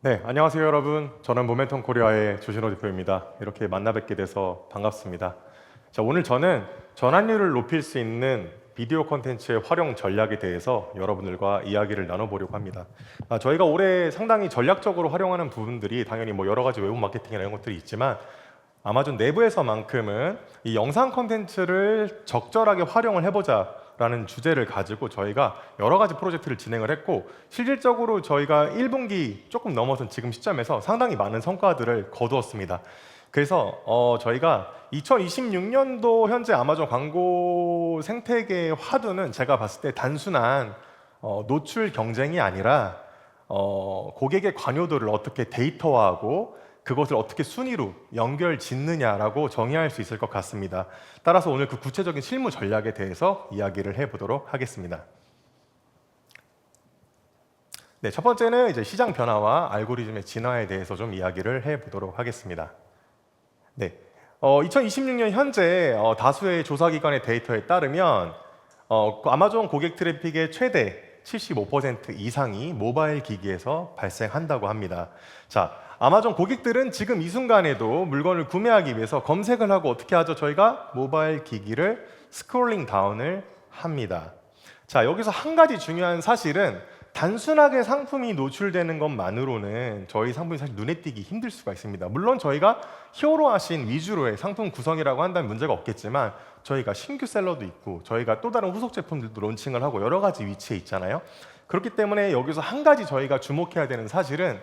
네, 안녕하세요 여러분. 저는 모멘텀 코리아의 조신호 대표입니다. 이렇게 만나 뵙게 돼서 반갑습니다. 자, 오늘 저는 전환율을 높일 수 있는 비디오 콘텐츠의 활용 전략에 대해서 여러분들과 이야기를 나눠보려고 합니다. 저희가 올해 상당히 전략적으로 활용하는 부분들이 당연히 뭐 여러 가지 외부 마케팅이나 이런 것들이 있지만 아마존 내부에서만큼은 이 영상 콘텐츠를 적절하게 활용을 해보자 라는 주제를 가지고 저희가 여러 가지 프로젝트를 진행을 했고, 실질적으로 저희가 1분기 조금 넘어선 지금 시점에서 상당히 많은 성과들을 거두었습니다. 그래서 저희가 2026년도 현재 아마존 광고 생태계의 화두는 제가 봤을 때 단순한 노출 경쟁이 아니라 고객의 관여도를 어떻게 데이터화하고 그것을 어떻게 순위로 연결 짓느냐라고 정의할 수 있을 것 같습니다. 따라서 오늘 그 구체적인 실무 전략에 대해서 이야기를 해보도록 하겠습니다. 네, 첫 번째는 이제 시장 변화와 알고리즘의 진화에 대해서 좀 이야기를 해보도록 하겠습니다. 네, 2026년 현재 다수의 조사기관의 데이터에 따르면 아마존 고객 트래픽의 최대 75% 이상이 모바일 기기에서 발생한다고 합니다. 자, 아마존 고객들은 지금 이 순간에도 물건을 구매하기 위해서 검색을 하고 어떻게 하죠? 저희가 모바일 기기를 스크롤링 다운을 합니다. 자, 여기서 한 가지 중요한 사실은 단순하게 상품이 노출되는 것만으로는 저희 상품이 사실 눈에 띄기 힘들 수가 있습니다. 물론 저희가 히어로하신 위주로의 상품 구성이라고 한다면 문제가 없겠지만 저희가 신규 셀러도 있고 저희가 또 다른 후속 제품들도 론칭을 하고 여러 가지 위치에 있잖아요. 그렇기 때문에 여기서 한 가지 저희가 주목해야 되는 사실은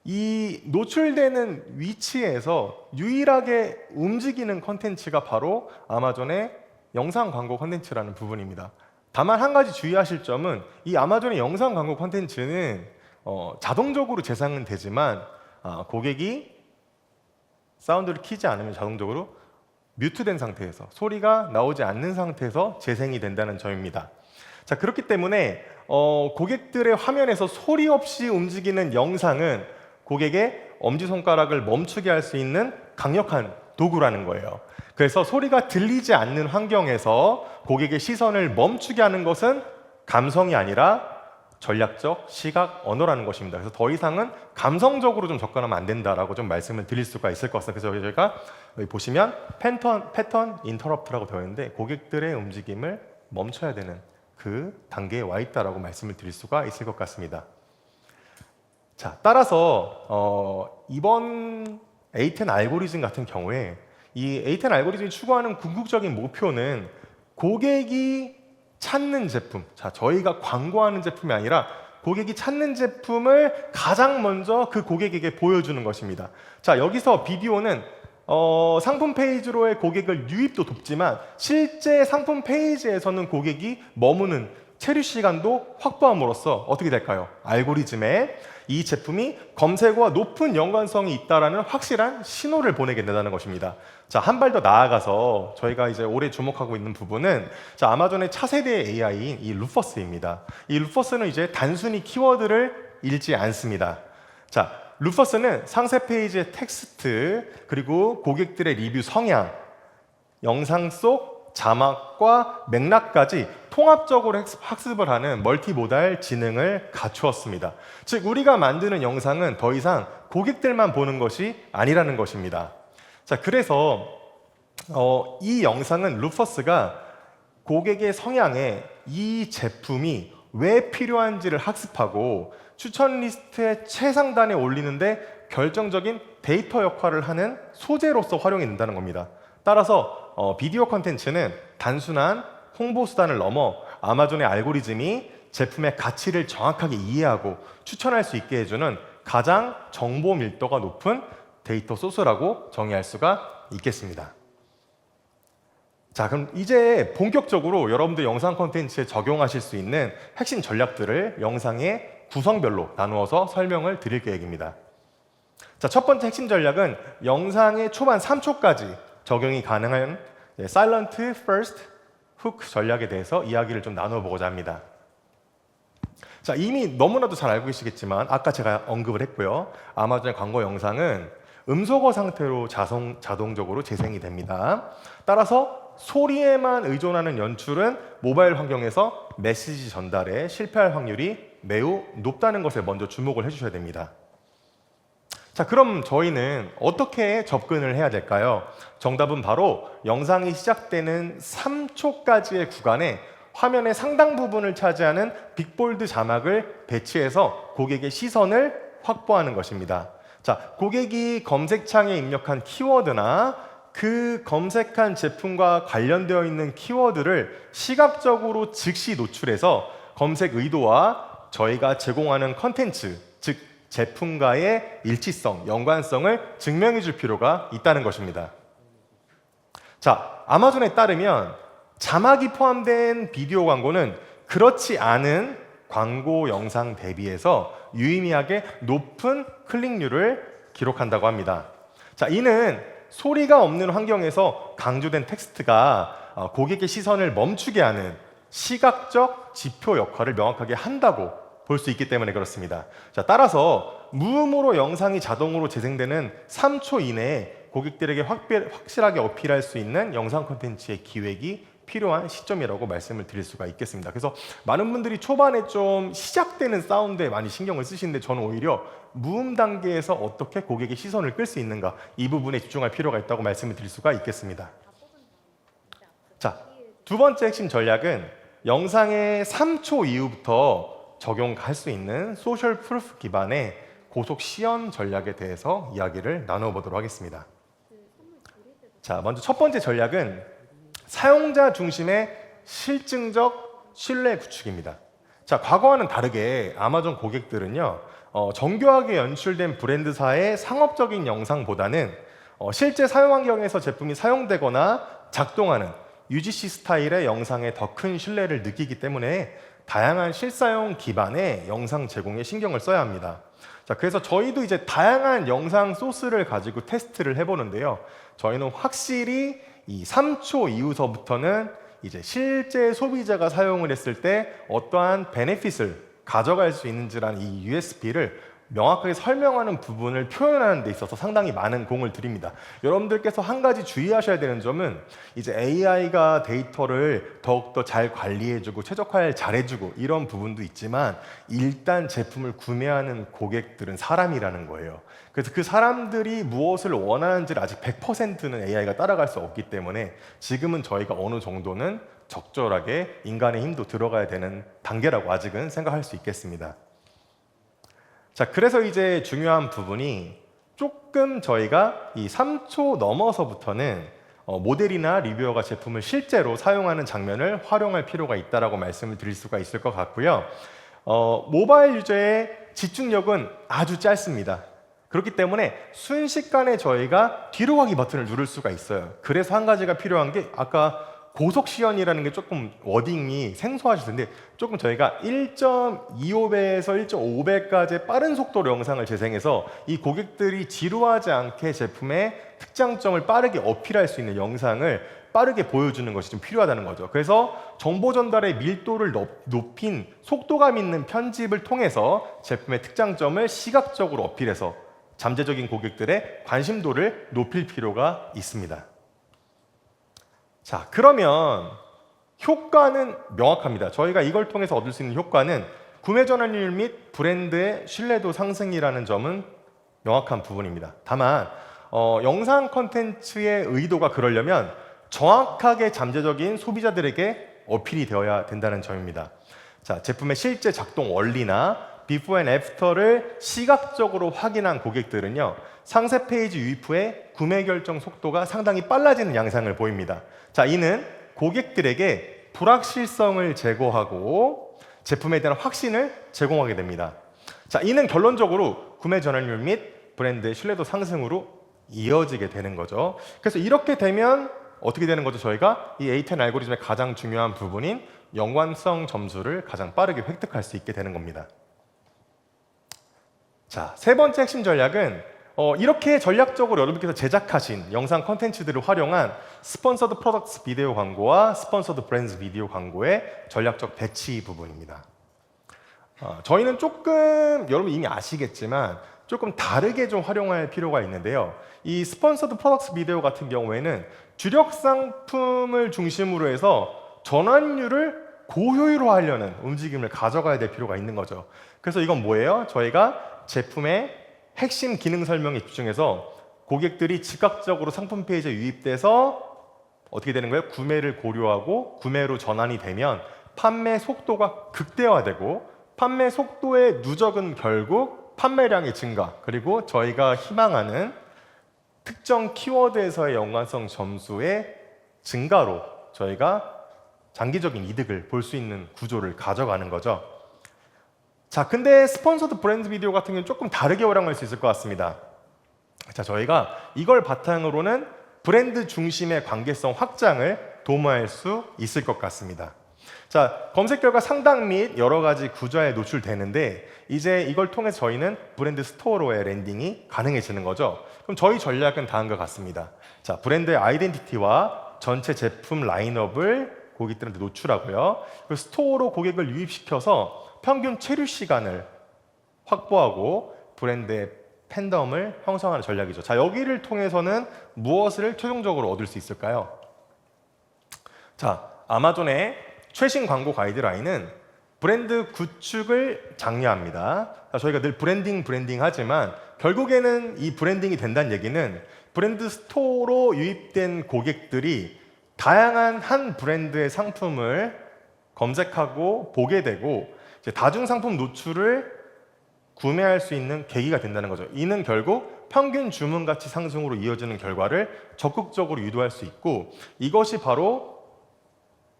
이 노출되는 위치에서 유일하게 움직이는 컨텐츠가 바로 아마존의 영상 광고 컨텐츠라는 부분입니다. 다만 한 가지 주의하실 점은 이 아마존의 영상 광고 컨텐츠는 자동적으로 재생은 되지만 고객이 사운드를 키지 않으면 자동적으로 뮤트된 상태에서 소리가 나오지 않는 상태에서 재생이 된다는 점입니다. 자, 그렇기 때문에 고객들의 화면에서 소리 없이 움직이는 영상은 고객의 엄지손가락을 멈추게 할 수 있는 강력한 도구라는 거예요. 그래서 소리가 들리지 않는 환경에서 고객의 시선을 멈추게 하는 것은 감성이 아니라 전략적 시각 언어라는 것입니다. 그래서 더 이상은 감성적으로 좀 접근하면 안 된다라고 좀 말씀을 드릴 수가 있을 것 같습니다. 그래서 저희가 여기 보시면 패턴 인터럽트라고 되어 있는데 고객들의 움직임을 멈춰야 되는 그 단계에 와 있다라고 말씀을 드릴 수가 있을 것 같습니다. 자, 따라서 이번 A10 알고리즘 같은 경우에 이 A10 알고리즘이 추구하는 궁극적인 목표는 고객이 찾는 제품, 자, 저희가 광고하는 제품이 아니라 고객이 찾는 제품을 가장 먼저 그 고객에게 보여주는 것입니다. 자, 여기서 비디오는 상품 페이지로의 고객을 유입도 돕지만 실제 상품 페이지에서는 고객이 머무는 체류 시간도 확보함으로써 어떻게 될까요? 알고리즘에 이 제품이 검색어와 높은 연관성이 있다라는 확실한 신호를 보내게 된다는 것입니다. 자, 한 발 더 나아가서 저희가 이제 올해 주목하고 있는 부분은 자, 아마존의 차세대 AI인 이 루퍼스입니다. 이 루퍼스는 이제 단순히 키워드를 읽지 않습니다. 자, 루퍼스는 상세 페이지의 텍스트 그리고 고객들의 리뷰 성향, 영상 속 자막과 맥락까지 통합적으로 학습을 하는 멀티모달 지능을 갖추었습니다. 즉 우리가 만드는 영상은 더 이상 고객들만 보는 것이 아니라는 것입니다. 자, 그래서 이 영상은 루퍼스가 고객의 성향에 이 제품이 왜 필요한지를 학습하고 추천 리스트의 최상단에 올리는데 결정적인 데이터 역할을 하는 소재로서 활용이 된다는 겁니다. 따라서 비디오 컨텐츠는 단순한 홍보 수단을 넘어 아마존의 알고리즘이 제품의 가치를 정확하게 이해하고 추천할 수 있게 해주는 가장 정보 밀도가 높은 데이터 소스라고 정의할 수가 있겠습니다. 자, 그럼 이제 본격적으로 여러분들 영상 콘텐츠에 적용하실 수 있는 핵심 전략들을 영상의 구성별로 나누어서 설명을 드릴 계획입니다. 자, 첫 번째 핵심 전략은 영상의 초반 3초까지 적용이 가능한 Silent First Hook 전략에 대해서 이야기를 좀 나눠보고자 합니다. 자, 이미 너무나도 잘 알고 계시겠지만 아까 제가 언급을 했고요. 아마존의 광고 영상은 음소거 상태로 자동적으로 재생이 됩니다. 따라서 소리에만 의존하는 연출은 모바일 환경에서 메시지 전달에 실패할 확률이 매우 높다는 것에 먼저 주목을 해주셔야 됩니다. 자, 그럼 저희는 어떻게 접근을 해야 될까요? 정답은 바로 영상이 시작되는 3초까지의 구간에 화면의 상당 부분을 차지하는 빅볼드 자막을 배치해서 고객의 시선을 확보하는 것입니다. 자, 고객이 검색창에 입력한 키워드나 그 검색한 제품과 관련되어 있는 키워드를 시각적으로 즉시 노출해서 검색 의도와 저희가 제공하는 컨텐츠, 즉 제품과의 일치성, 연관성을 증명해 줄 필요가 있다는 것입니다. 자, 아마존에 따르면 자막이 포함된 비디오 광고는 그렇지 않은 광고 영상 대비해서 유의미하게 높은 클릭률을 기록한다고 합니다. 자, 이는 소리가 없는 환경에서 강조된 텍스트가 고객의 시선을 멈추게 하는 시각적 지표 역할을 명확하게 한다고 볼 수 있기 때문에 그렇습니다. 자, 따라서 무음으로 영상이 자동으로 재생되는 3초 이내에 고객들에게 확실하게 어필할 수 있는 영상 콘텐츠의 기획이 필요한 시점이라고 말씀을 드릴 수가 있겠습니다. 그래서 많은 분들이 초반에 좀 시작되는 사운드에 많이 신경을 쓰시는데 저는 오히려 무음 단계에서 어떻게 고객의 시선을 끌 수 있는가, 이 부분에 집중할 필요가 있다고 말씀을 드릴 수가 있겠습니다. 자, 두 번째 핵심 전략은 영상의 3초 이후부터 적용할 수 있는 소셜 프루프 기반의 고속 시연 전략에 대해서 이야기를 나눠보도록 하겠습니다. 자, 먼저 첫 번째 전략은 사용자 중심의 실증적 신뢰 구축입니다. 자, 과거와는 다르게 아마존 고객들은요, 정교하게 연출된 브랜드사의 상업적인 영상보다는 실제 사용 환경에서 제품이 사용되거나 작동하는 UGC 스타일의 영상에 더 큰 신뢰를 느끼기 때문에 다양한 실사용 기반의 영상 제공에 신경을 써야 합니다. 자, 그래서 저희도 이제 다양한 영상 소스를 가지고 테스트를 해보는데요. 저희는 확실히 이 3초 이후서부터는 이제 실제 소비자가 사용을 했을 때 어떠한 베네핏을 가져갈 수 있는지라는 이 USP를 명확하게 설명하는 부분을 표현하는 데 있어서 상당히 많은 공을 들입니다. 여러분들께서 한 가지 주의하셔야 되는 점은 이제 AI가 데이터를 더욱더 잘 관리해주고 최적화를 잘해주고 이런 부분도 있지만 일단 제품을 구매하는 고객들은 사람이라는 거예요. 그래서 그 사람들이 무엇을 원하는지를 아직 100%는 AI가 따라갈 수 없기 때문에 지금은 저희가 어느 정도는 적절하게 인간의 힘도 들어가야 되는 단계라고 아직은 생각할 수 있겠습니다. 자, 그래서 이제 중요한 부분이 조금 저희가 이 3초 넘어서부터는 모델이나 리뷰어가 제품을 실제로 사용하는 장면을 활용할 필요가 있다라고 말씀을 드릴 수가 있을 것 같고요. 모바일 유저의 집중력은 아주 짧습니다. 그렇기 때문에 순식간에 저희가 뒤로 가기 버튼을 누를 수가 있어요. 그래서 한 가지가 필요한 게 아까 고속 시연이라는 게 조금 워딩이 생소하실 텐데 조금 저희가 1.25배에서 1.5배까지 빠른 속도로 영상을 재생해서 이 고객들이 지루하지 않게 제품의 특장점을 빠르게 어필할 수 있는 영상을 빠르게 보여주는 것이 좀 필요하다는 거죠. 그래서 정보 전달의 밀도를 높인 속도감 있는 편집을 통해서 제품의 특장점을 시각적으로 어필해서 잠재적인 고객들의 관심도를 높일 필요가 있습니다. 자, 그러면 효과는 명확합니다. 저희가 이걸 통해서 얻을 수 있는 효과는 구매 전환율 및 브랜드의 신뢰도 상승이라는 점은 명확한 부분입니다. 다만 영상 콘텐츠의 의도가 그러려면 정확하게 잠재적인 소비자들에게 어필이 되어야 된다는 점입니다. 자, 제품의 실제 작동 원리나 비포 앤 애프터를 시각적으로 확인한 고객들은요, 상세 페이지 유입 후에 구매 결정 속도가 상당히 빨라지는 양상을 보입니다. 자, 이는 고객들에게 불확실성을 제거하고 제품에 대한 확신을 제공하게 됩니다. 자, 이는 결론적으로 구매 전환율 및 브랜드의 신뢰도 상승으로 이어지게 되는 거죠. 그래서 이렇게 되면 어떻게 되는 거죠? 저희가 이 A10 알고리즘의 가장 중요한 부분인 연관성 점수를 가장 빠르게 획득할 수 있게 되는 겁니다. 자, 세 번째 핵심 전략은 이렇게 전략적으로 여러분께서 제작하신 영상 콘텐츠들을 활용한 스폰서드 프로덕트 비디오 광고와 스폰서드 브랜드 비디오 광고의 전략적 배치 부분입니다. 저희는 조금 여러분 이미 아시겠지만 조금 다르게 좀 활용할 필요가 있는데요. 이 스폰서드 프로덕트 비디오 같은 경우에는 주력 상품을 중심으로 해서 전환율을 고효율화 하려는 움직임을 가져가야 될 필요가 있는 거죠. 그래서 이건 뭐예요? 저희가 제품의 핵심 기능 설명에 집중해서 고객들이 즉각적으로 상품 페이지에 유입돼서 어떻게 되는 거예요? 구매를 고려하고 구매로 전환이 되면 판매 속도가 극대화되고 판매 속도의 누적은 결국 판매량의 증가, 그리고 저희가 희망하는 특정 키워드에서의 연관성 점수의 증가로 저희가 장기적인 이득을 볼 수 있는 구조를 가져가는 거죠. 자, 근데 스폰서드 브랜드 비디오 같은 경우는 조금 다르게 활용할 수 있을 것 같습니다. 자, 저희가 이걸 바탕으로는 브랜드 중심의 관계성 확장을 도모할 수 있을 것 같습니다. 자, 검색 결과 상단 및 여러 가지 구조에 노출되는데 이제 이걸 통해서 저희는 브랜드 스토어로의 랜딩이 가능해지는 거죠. 그럼 저희 전략은 다음과 같습니다. 자, 브랜드의 아이덴티티와 전체 제품 라인업을 고객들한테 노출하고요. 그 스토어로 고객을 유입시켜서 평균 체류 시간을 확보하고 브랜드의 팬덤을 형성하는 전략이죠. 자, 여기를 통해서는 무엇을 최종적으로 얻을 수 있을까요? 자, 아마존의 최신 광고 가이드라인은 브랜드 구축을 장려합니다. 자, 저희가 늘 브랜딩 하지만 결국에는 이 브랜딩이 된다는 얘기는 브랜드 스토어로 유입된 고객들이 다양한 한 브랜드의 상품을 검색하고 보게 되고 이제 다중상품 노출을 구매할 수 있는 계기가 된다는 거죠. 이는 결국 평균 주문 가치 상승으로 이어지는 결과를 적극적으로 유도할 수 있고 이것이 바로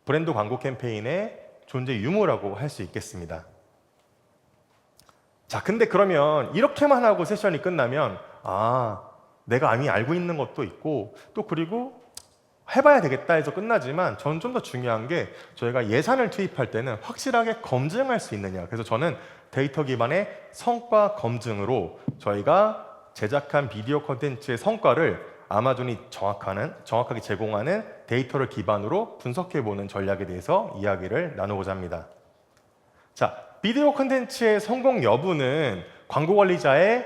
브랜드 광고 캠페인의 존재 유무라고 할 수 있겠습니다. 자, 근데 그러면 이렇게만 하고 세션이 끝나면 내가 이미 알고 있는 것도 있고 또 그리고 해봐야 되겠다 해서 끝나지만 저는 좀 더 중요한 게 저희가 예산을 투입할 때는 확실하게 검증할 수 있느냐. 그래서 저는 데이터 기반의 성과 검증으로 저희가 제작한 비디오 콘텐츠의 성과를 아마존이 정확하게 제공하는 데이터를 기반으로 분석해보는 전략에 대해서 이야기를 나누고자 합니다. 자, 비디오 콘텐츠의 성공 여부는 광고 관리자의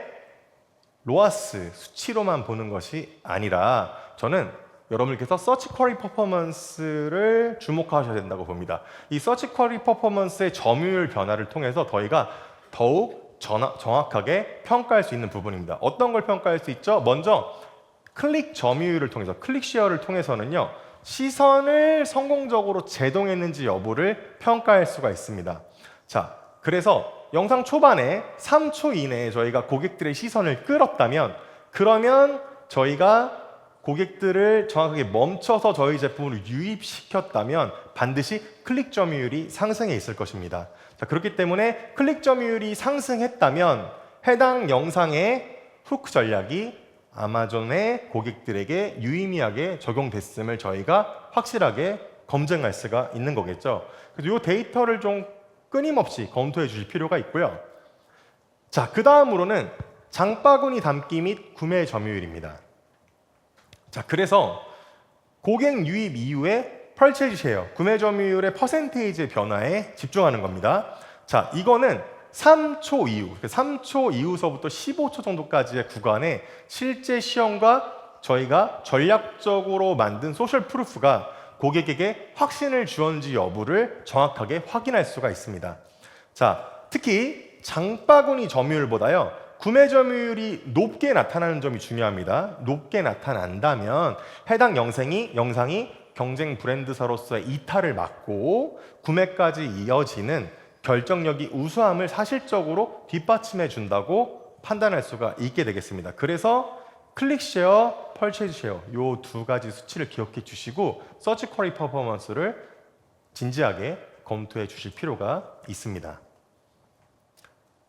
로아스 수치로만 보는 것이 아니라 저는 여러분들께서 서치 쿼리 퍼포먼스를 주목하셔야 된다고 봅니다. 이 서치 쿼리 퍼포먼스의 점유율 변화를 통해서 저희가 더욱 정확하게 평가할 수 있는 부분입니다. 어떤 걸 평가할 수 있죠? 먼저 클릭 점유율을 통해서, 클릭 쉐어를 통해서는요, 시선을 성공적으로 제동했는지 여부를 평가할 수가 있습니다. 자, 그래서 영상 초반에 3초 이내에 저희가 고객들의 시선을 끌었다면 그러면 저희가 고객들을 정확하게 멈춰서 저희 제품을 유입시켰다면 반드시 클릭 점유율이 상승해 있을 것입니다. 자, 그렇기 때문에 클릭 점유율이 상승했다면 해당 영상의 후크 전략이 아마존의 고객들에게 유의미하게 적용됐음을 저희가 확실하게 검증할 수가 있는 거겠죠. 그래서 이 데이터를 좀 끊임없이 검토해 주실 필요가 있고요. 자, 그 다음으로는 장바구니 담기 및 구매 점유율입니다. 자, 그래서 고객 유입 이후에 펄체이즈 쉐어, 구매 점유율의 퍼센테이지 변화에 집중하는 겁니다. 자, 이거는 3초 이후, 3초 이후서부터 15초 정도까지의 구간에 실제 시험과 저희가 전략적으로 만든 소셜 프루프가 고객에게 확신을 주었는지 여부를 정확하게 확인할 수가 있습니다. 자, 특히 장바구니 점유율보다요, 구매 점유율이 높게 나타나는 점이 중요합니다. 높게 나타난다면 해당 영상이 경쟁 브랜드사로서의 이탈을 막고 구매까지 이어지는 결정력이 우수함을 사실적으로 뒷받침해 준다고 판단할 수가 있게 되겠습니다. 그래서 클릭 쉐어, 펄체이즈 쉐어 이 두 가지 수치를 기억해 주시고 서치 쿼리 퍼포먼스를 진지하게 검토해 주실 필요가 있습니다.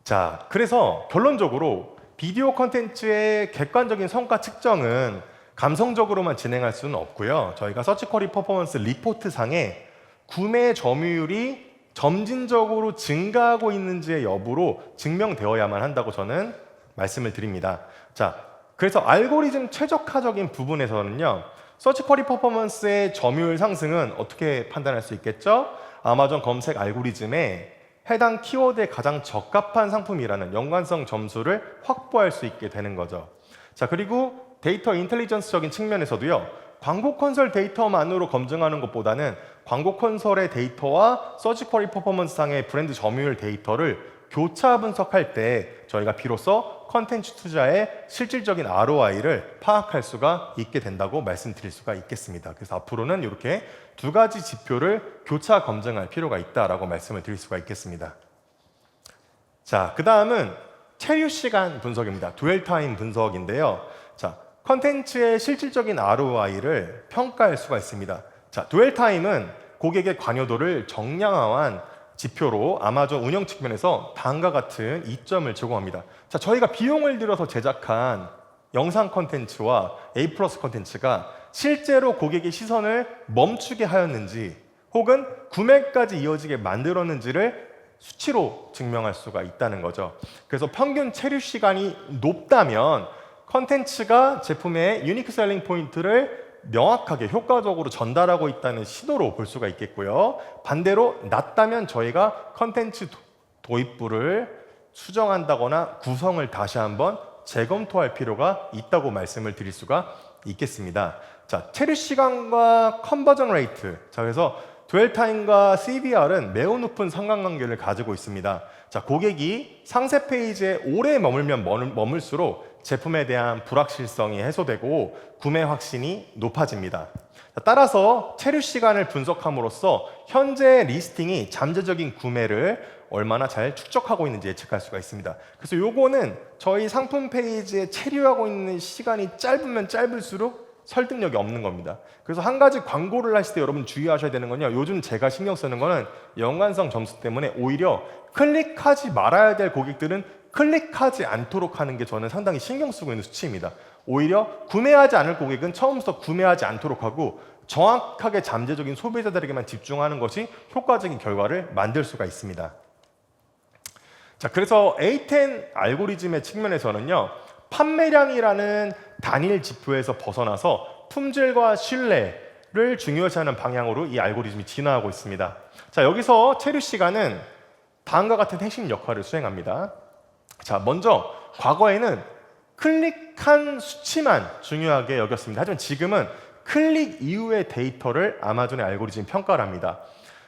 자, 그래서 결론적으로 비디오 콘텐츠의 객관적인 성과 측정은 감성적으로만 진행할 수는 없고요. 저희가 서치 쿼리 퍼포먼스 리포트 상에 구매 점유율이 점진적으로 증가하고 있는지의 여부로 증명되어야만 한다고 저는 말씀을 드립니다. 자, 그래서 알고리즘 최적화적인 부분에서는요, 서치 쿼리 퍼포먼스의 점유율 상승은 어떻게 판단할 수 있겠죠? 아마존 검색 알고리즘에 해당 키워드에 가장 적합한 상품이라는 연관성 점수를 확보할 수 있게 되는 거죠. 자, 그리고 데이터 인텔리전스적인 측면에서도요, 광고 콘솔 데이터만으로 검증하는 것보다는 광고 콘솔의 데이터와 서치 쿼리 퍼포먼스 상의 브랜드 점유율 데이터를 교차 분석할 때 저희가 비로소 컨텐츠 투자의 실질적인 ROI를 파악할 수가 있게 된다고 말씀드릴 수가 있겠습니다. 그래서 앞으로는 이렇게 두 가지 지표를 교차 검증할 필요가 있다라고 말씀을 드릴 수가 있겠습니다. 자, 그 다음은 체류 시간 분석입니다. 듀얼 타임 분석인데요. 자, 컨텐츠의 실질적인 ROI를 평가할 수가 있습니다. 자, 듀얼 타임은 고객의 관여도를 정량화한 지표로 아마존 운영 측면에서 다음과 같은 이점을 제공합니다. 자, 저희가 비용을 들여서 제작한 영상 컨텐츠와 A+ 컨텐츠가 실제로 고객의 시선을 멈추게 하였는지 혹은 구매까지 이어지게 만들었는지를 수치로 증명할 수가 있다는 거죠. 그래서 평균 체류 시간이 높다면 컨텐츠가 제품의 유니크 셀링 포인트를 명확하게 효과적으로 전달하고 있다는 신호로 볼 수가 있겠고요. 반대로 낮다면 저희가 컨텐츠 도입부를 수정한다거나 구성을 다시 한번 재검토할 필요가 있다고 말씀을 드릴 수가 있겠습니다. 자, 체류 시간과 컨버전 레이트. 자, 그래서 듀얼 타임과 CBR은 매우 높은 상관관계를 가지고 있습니다. 자, 고객이 상세 페이지에 오래 머물면 머물수록 제품에 대한 불확실성이 해소되고 구매 확신이 높아집니다. 따라서 체류 시간을 분석함으로써 현재 리스팅이 잠재적인 구매를 얼마나 잘 축적하고 있는지 예측할 수가 있습니다. 그래서 요거는 저희 상품 페이지에 체류하고 있는 시간이 짧으면 짧을수록 설득력이 없는 겁니다. 그래서 한 가지 광고를 하실 때 여러분 주의하셔야 되는 건요. 요즘 제가 신경 쓰는 거는 연관성 점수 때문에 오히려 클릭하지 말아야 될 고객들은 클릭하지 않도록 하는 게 저는 상당히 신경 쓰고 있는 수치입니다. 오히려 구매하지 않을 고객은 처음부터 구매하지 않도록 하고 정확하게 잠재적인 소비자들에게만 집중하는 것이 효과적인 결과를 만들 수가 있습니다. 자, 그래서 A10 알고리즘의 측면에서는요, 판매량이라는 단일 지표에서 벗어나서 품질과 신뢰를 중요시하는 방향으로 이 알고리즘이 진화하고 있습니다. 자, 여기서 체류 시간은 다음과 같은 핵심 역할을 수행합니다. 자, 먼저 과거에는 클릭한 수치만 중요하게 여겼습니다. 하지만 지금은 클릭 이후의 데이터를 아마존의 알고리즘이 평가를 합니다.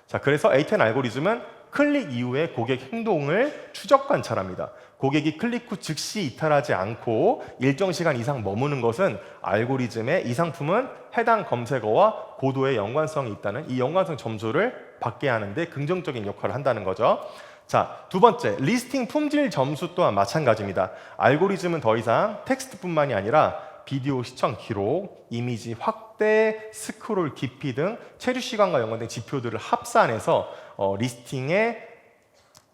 자, 그래서 A10 알고리즘은 클릭 이후의 고객 행동을 추적 관찰합니다. 고객이 클릭 후 즉시 이탈하지 않고 일정 시간 이상 머무는 것은 알고리즘의 이 상품은 해당 검색어와 고도의 연관성이 있다는 이 연관성 점수를 받게 하는데 긍정적인 역할을 한다는 거죠. 자, 두 번째, 리스팅 품질 점수 또한 마찬가지입니다. 알고리즘은 더 이상 텍스트뿐만이 아니라 비디오 시청 기록, 이미지 확대, 스크롤 깊이 등 체류 시간과 연관된 지표들을 합산해서 리스팅의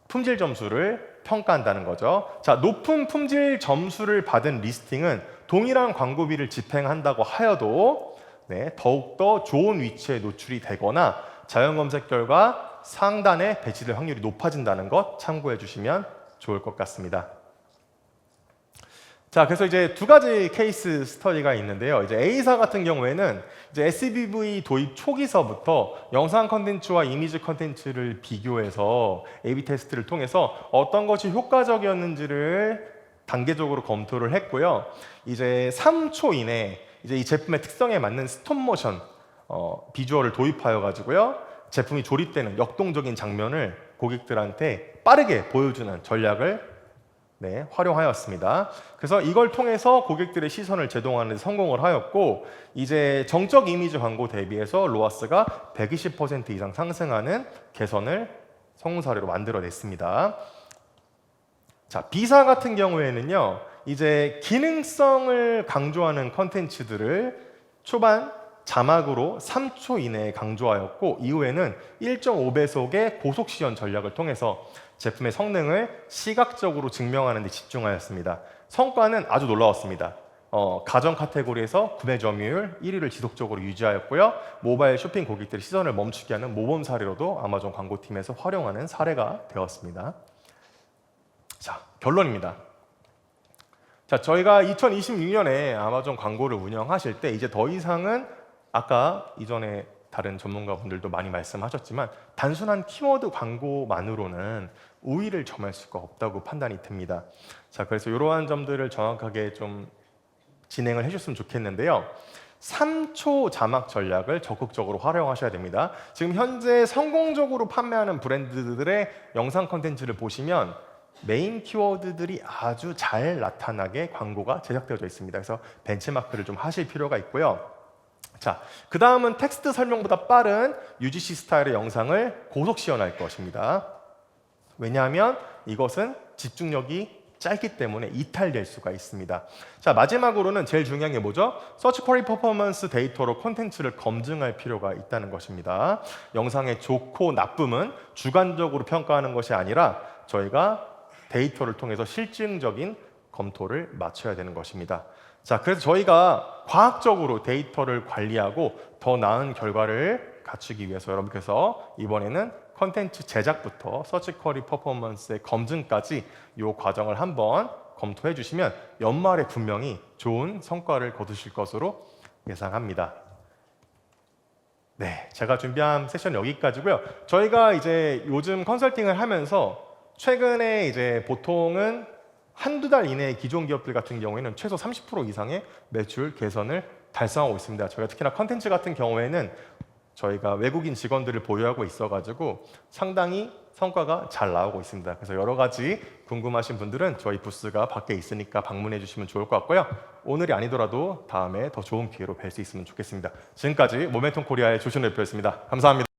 품질 점수를 평가한다는 거죠. 자, 높은 품질 점수를 받은 리스팅은 동일한 광고비를 집행한다고 하여도 더욱더 좋은 위치에 노출이 되거나 자연 검색 결과 상단에 배치될 확률이 높아진다는 것 참고해 주시면 좋을 것 같습니다. 자, 그래서 이제 두 가지 케이스 스터디가 있는데요. 이제 A사 같은 경우에는 이제 SBV 도입 초기서부터 영상 컨텐츠와 이미지 컨텐츠를 비교해서 A/B 테스트를 통해서 어떤 것이 효과적이었는지를 단계적으로 검토를 했고요. 이제 3초 이내 이제 이 제품의 특성에 맞는 스톱 모션 비주얼을 도입하여 가지고요. 제품이 조립되는 역동적인 장면을 고객들한테 빠르게 보여주는 전략을 활용하였습니다. 그래서 이걸 통해서 고객들의 시선을 제동하는 데 성공을 하였고 이제 정적 이미지 광고 대비해서 로아스가 120% 이상 상승하는 개선을 성공 사례로 만들어냈습니다. 자, B사 같은 경우에는요, 이제 기능성을 강조하는 컨텐츠들을 초반 자막으로 3초 이내에 강조하였고 이후에는 1.5배속의 고속 시연 전략을 통해서 제품의 성능을 시각적으로 증명하는 데 집중하였습니다. 성과는 아주 놀라웠습니다. 가전 카테고리에서 구매 점유율 1위를 지속적으로 유지하였고요. 모바일 쇼핑 고객들의 시선을 멈추게 하는 모범 사례로도 아마존 광고팀에서 활용하는 사례가 되었습니다. 자, 결론입니다. 자, 저희가 2026년에 아마존 광고를 운영하실 때 이제 더 이상은 아까 이전에 다른 전문가분들도 많이 말씀하셨지만 단순한 키워드 광고만으로는 우위를 점할 수가 없다고 판단이 됩니다. 자, 그래서 이러한 점들을 정확하게 좀 진행을 해주셨으면 좋겠는데요. 3초 자막 전략을 적극적으로 활용하셔야 됩니다. 지금 현재 성공적으로 판매하는 브랜드들의 영상 컨텐츠를 보시면 메인 키워드들이 아주 잘 나타나게 광고가 제작되어져 있습니다. 그래서 벤치마크를 좀 하실 필요가 있고요. 자, 그 다음은 텍스트 설명보다 빠른 UGC 스타일의 영상을 고속 시연할 것입니다. 왜냐하면 이것은 집중력이 짧기 때문에 이탈될 수가 있습니다. 자, 마지막으로는 제일 중요한 게 뭐죠? 서치 쿼리 퍼포먼스 데이터로 콘텐츠를 검증할 필요가 있다는 것입니다. 영상의 좋고 나쁨은 주관적으로 평가하는 것이 아니라 저희가 데이터를 통해서 실증적인 검토를 마쳐야 되는 것입니다. 자, 그래서 저희가 과학적으로 데이터를 관리하고 더 나은 결과를 갖추기 위해서 여러분께서 이번에는 컨텐츠 제작부터 서치 쿼리 퍼포먼스의 검증까지 이 과정을 한번 검토해 주시면 연말에 분명히 좋은 성과를 거두실 것으로 예상합니다. 네, 제가 준비한 세션 여기까지고요. 저희가 이제 요즘 컨설팅을 하면서 최근에 이제 보통은 한두 달 이내에 기존 기업들 같은 경우에는 최소 30% 이상의 매출 개선을 달성하고 있습니다. 저희가 특히나 컨텐츠 같은 경우에는 저희가 외국인 직원들을 보유하고 있어가지고 상당히 성과가 잘 나오고 있습니다. 그래서 여러 가지 궁금하신 분들은 저희 부스가 밖에 있으니까 방문해 주시면 좋을 것 같고요. 오늘이 아니더라도 다음에 더 좋은 기회로 뵐 수 있으면 좋겠습니다. 지금까지 모멘텀 코리아의 조신우 대표였습니다. 감사합니다.